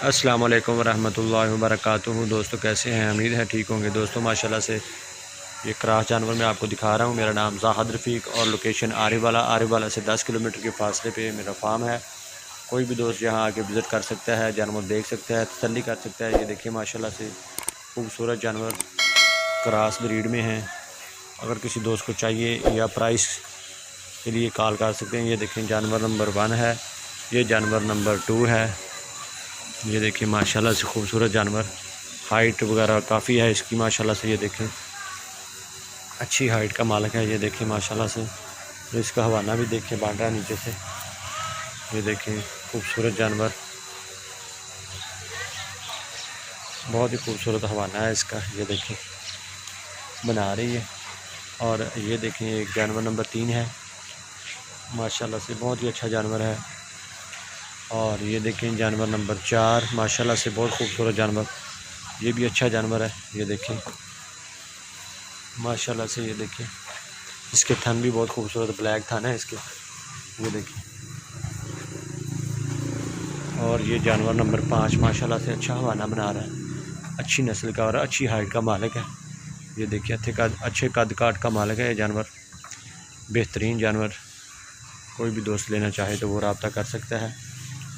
अस्सलाम वालेकुम रहमतुल्लाहि व बरकातुहू। दोस्तों कैसे हैं? उम्मीद है ठीक होंगे। दोस्तों माशाल्लाह से ये क्रॉस जानवर मैं आपको दिखा रहा हूँ। मेरा नाम ज़ाहद रफ़ीक और लोकेशन आरिवाला से 10 किलोमीटर के फासले पे मेरा फार्म है। कोई भी दोस्त यहाँ आके विज़िट कर सकता है, जानवर देख सकता है, तसल्ली कर सकता है। ये देखिए माशाल्लाह से खूबसूरत जानवर क्रॉस ब्रीड में हैं। अगर किसी दोस्त को चाहिए या प्राइस के लिए कॉल कर सकते हैं। ये देखें जानवर नंबर 1 है, ये जानवर नंबर 2 है। ये देखिए माशाल्लाह से खूबसूरत जानवर, हाइट वगैरह काफ़ी है इसकी माशाल्लाह से। ये देखें अच्छी हाइट का मालिक है। ये देखें माशाल्लाह से, इसका हवाना भी देखें बांट रहा है नीचे से। ये देखें खूबसूरत जानवर, बहुत ही खूबसूरत हवाना है इसका। ये देखें बना रही है। और ये देखें एक जानवर नंबर 3 है, माशाल्लाह से बहुत ही अच्छा जानवर है। और ये देखें जानवर नंबर 4, माशाल्लाह से बहुत खूबसूरत जानवर, ये भी अच्छा जानवर है। ये देखें माशाल्लाह से, ये देखें इसके थन भी बहुत खूबसूरत ब्लैक थन है इसके। ये देखें। और ये जानवर नंबर 5 माशाल्लाह से अच्छा हवाना बना रहा है, अच्छी नस्ल का और अच्छी हाइट का मालिक है। ये देखिए अच्छे कद काट का मालिक है ये जानवर, बेहतरीन जानवर। कोई भी दोस्त लेना चाहे तो वो रब्ता कर सकता है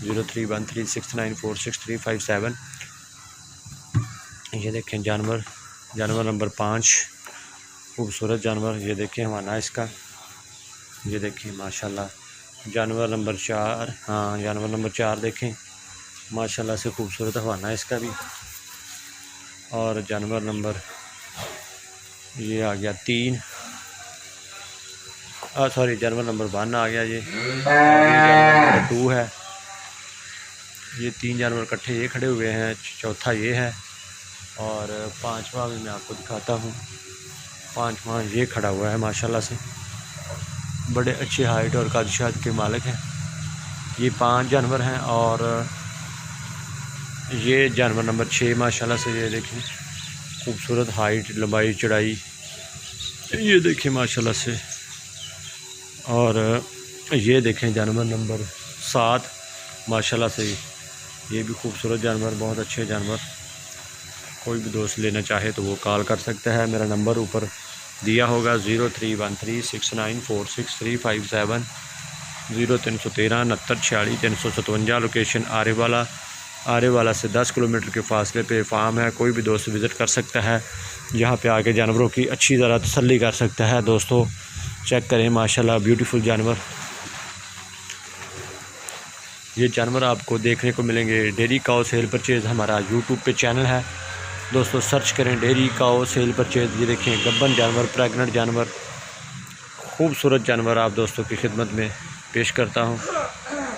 0313694637। ये देखें जानवर नंबर 5 खूबसूरत जानवर। ये देखें हवाना इसका। ये देखें माशाल्लाह जानवर नंबर 4, हाँ जानवर नंबर 4 देखें माशाल्लाह से खूबसूरत हवाना इसका भी। और जानवर नंबर ये आ गया 3, सॉरी जानवर नंबर 1 आ गया ये। जानवर नंबर 2 है। ये 3 जानवर इकट्ठे ये खड़े हुए हैं, चौथा ये है। और 5वां भी मैं आपको दिखाता हूँ। 5वां ये खड़ा हुआ है माशाल्लाह से, बड़े अच्छे हाइट और कदशात के मालिक हैं। ये 5 जानवर हैं। और ये जानवर नंबर 6 माशाल्लाह से, ये देखें खूबसूरत हाइट, लंबाई, चौड़ाई, ये देखें माशाल्लाह से। और ये देखें जानवर नंबर 7 माशाल्लाह से, ये भी खूबसूरत जानवर, बहुत अच्छे जानवर। कोई भी दोस्त लेना चाहे तो वो कॉल कर सकता है। मेरा नंबर ऊपर दिया होगा 0313694637, 0313 69 357। लोकेशन आरेवाला से 10 किलोमीटर के फासले पे फार्म है। कोई भी दोस्त विज़िट कर सकता है, यहाँ पे आके जानवरों की अच्छी तरह तसल्ली कर सकता है। दोस्तों चेक करें माशाल्लाह ब्यूटीफुल जानवर। ये जानवर आपको देखने को मिलेंगे। डेयरी काउ सेल परचेज़ हमारा यूट्यूब पे चैनल है दोस्तों, सर्च करें डेयरी काउ सेल परचेज़। ये देखें गब्बन जानवर, प्रेग्नेंट जानवर, खूबसूरत जानवर आप दोस्तों की खिदमत में पेश करता हूँ।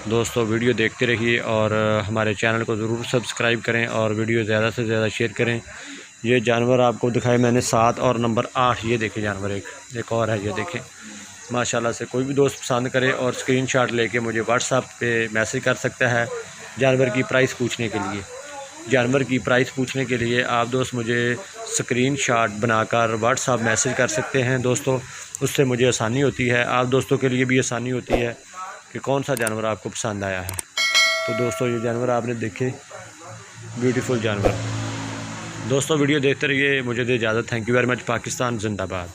दोस्तों वीडियो देखते रहिए और हमारे चैनल को ज़रूर सब्सक्राइब करें और वीडियो ज़्यादा से ज़्यादा शेयर करें। ये जानवर आपको दिखाए मैंने 7 और नंबर 8। ये देखें जानवर एक और है। ये देखें माशाल्लाह से, कोई भी दोस्त पसंद करे और स्क्रीनशॉट लेके मुझे व्हाट्सएप पे मैसेज कर सकता है जानवर की प्राइस पूछने के लिए। जानवर की प्राइस पूछने के लिए आप दोस्त मुझे स्क्रीनशॉट बनाकर व्हाट्सएप मैसेज कर सकते हैं दोस्तों, उससे मुझे आसानी होती है, आप दोस्तों के लिए भी आसानी होती है कि कौन सा जानवर आपको पसंद आया है। तो दोस्तों ये जानवर आपने देखे, ब्यूटीफुल जानवर। दोस्तों वीडियो देखते रहिए, मुझे दे इजाज़त। Thank you very much. Pakistan जिंदाबाद।